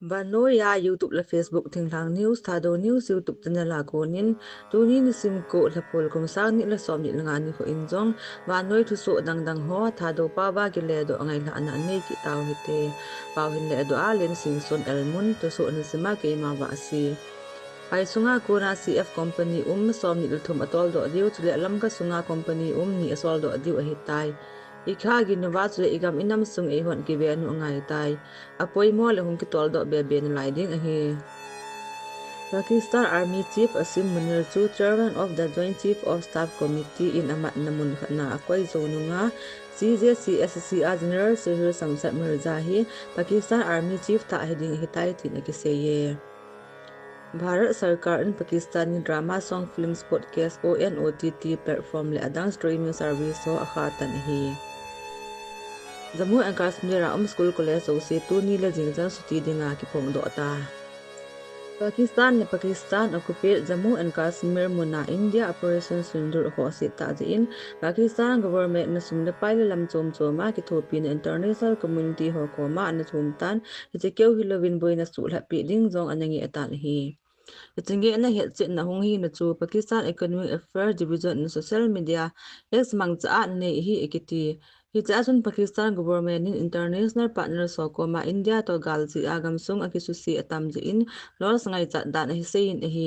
Banoya YouTube la Facebook thinglang news thado news YouTube channel la konin tuni ni sim ko la pol kum sa ni la som ni nga ni ko injong banoi thu so dang ho thado pa ba ki le do ngai la ana nei ki taw hite paw hin le do alen sing son elmun to so ni sima ke ma ba si ai sunga ko na CF company som ni thum atol do diu chule lam ka sunga company ni asol do diu a hitai ikha gi nuwa chule igam inam sung e hon ki be anu ngai tai apoi mo le hum ki tol do be be lai ding a hi Pakistan Army Chief Asim Munir chu Chairman of the Joint Chief of Staff Committee in amat namun khana akoi zonunga CJCSCR General Sehir Samsat Mirza hi Pakistan Army Chief ta heading hitai tin ki seye Bharat Sarkar in Pakistani drama song films podcast ONOTT platform le adang streaming service ho akhatan hi Jammu and Kashmir School College se tu ni le jingjang suti dinga ki phom do ta Pakistan occupied Jammu and Kashmir muna India Operation Sindur ho se ta in Pakistan government na sumna paile lam choma ki thopi na international community ho ko ma na chumtan je keu hilowin boy na sul hapi ding jong anangi atan hi Itingi na het sit na hong hi na chu Pakistan Economic Affairs Division in social media ex mangcha ne hi ekiti hi chasun Pakistan government in international partner so ko ma India to galji agam sung akisusi atam ji in lor sangai cha dan hi sein hi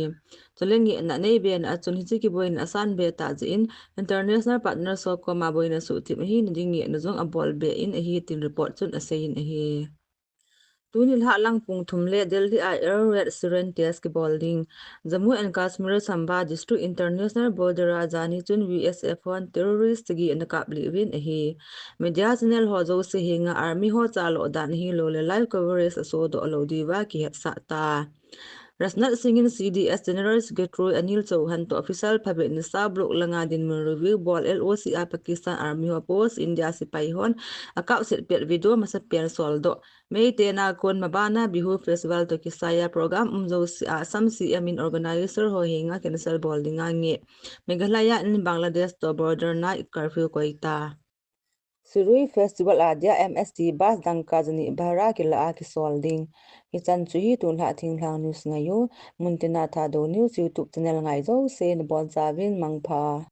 cholengi na nei ben a chun hi ki boin asan be ta ji in international partner so ko ma boin su tim hi ni dingi na jong abol be in hi tin report chun a sein hi Tunil lang pung thumle Delhi Air Red Siren Test ki bowling Jammu and Kashmir Samba District International Border Rajani chun VSF 1 terrorist gi nakap liwin hi media channel ho jo se hinga army ho chalo dan hi lo le live coverage so do lo diwa ki het sa ta Rasnat Singh in CDS General Secretary Anil Chauhan to official phabe ni sa blok langa din mun review ball LOCA Pakistan Army ho post India sipai hon akau set pet video masa per soldo May tena kon mabana bihu festival to kisaya program umzo sam CM in organizer ho hinga cancel bowling nge Meghalaya in Bangladesh to border night curfew koita Sirui Festival adia MST bas dangka jani bahara kila ki solding Hichan chuhi tun ha thinglang news ngayo muntina tha do news YouTube channel ngai zo se n bon zawin mangpha